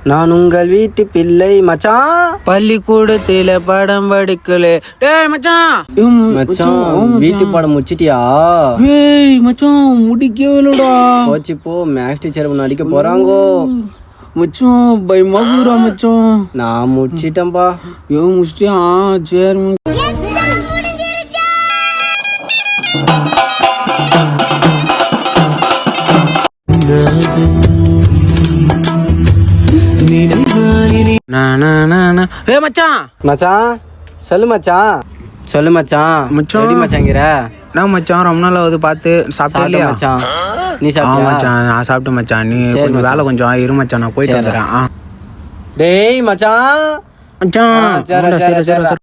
நான் உங்கள் வீட்டு பிள்ளை மச்சான். பள்ளிக்கூடத்துல படம் படிக்கல. டேய் மச்சான், மச்சான் வீட்டு பாடம் முடிச்சிட்டியா? ஏய் மச்சான் முடிக்கவே இல்லடா. போச்சு போ, மேக்ஸ் டீச்சர் ஒன்று அடிக்க போறாங்கோ. மச்சான் பயமா போறா மச்சான். நான் முடிச்சிட்டேன்பா. முடிச்சிட்டியா? சரி. ஏய் மச்சான். மச்சான் சொல்லு மச்சான். சொல்லு மச்சான். மச்சான். எப்படி மச்சாங்கிற? நான் மச்சான் ரொம்ப நாள் ஆகுது பார்த்து. சாப்பிட்டே மச்சான். நீ சாப்பிட்டியா? மச்சான் நான் சாப்பிட்டேன் மச்சான். நீ கொஞ்சம் வேலை கொஞ்சம் இரு மச்சான், நான் போயிட்டு வந்துடுறேன். டேய் மச்சான். மச்சான்.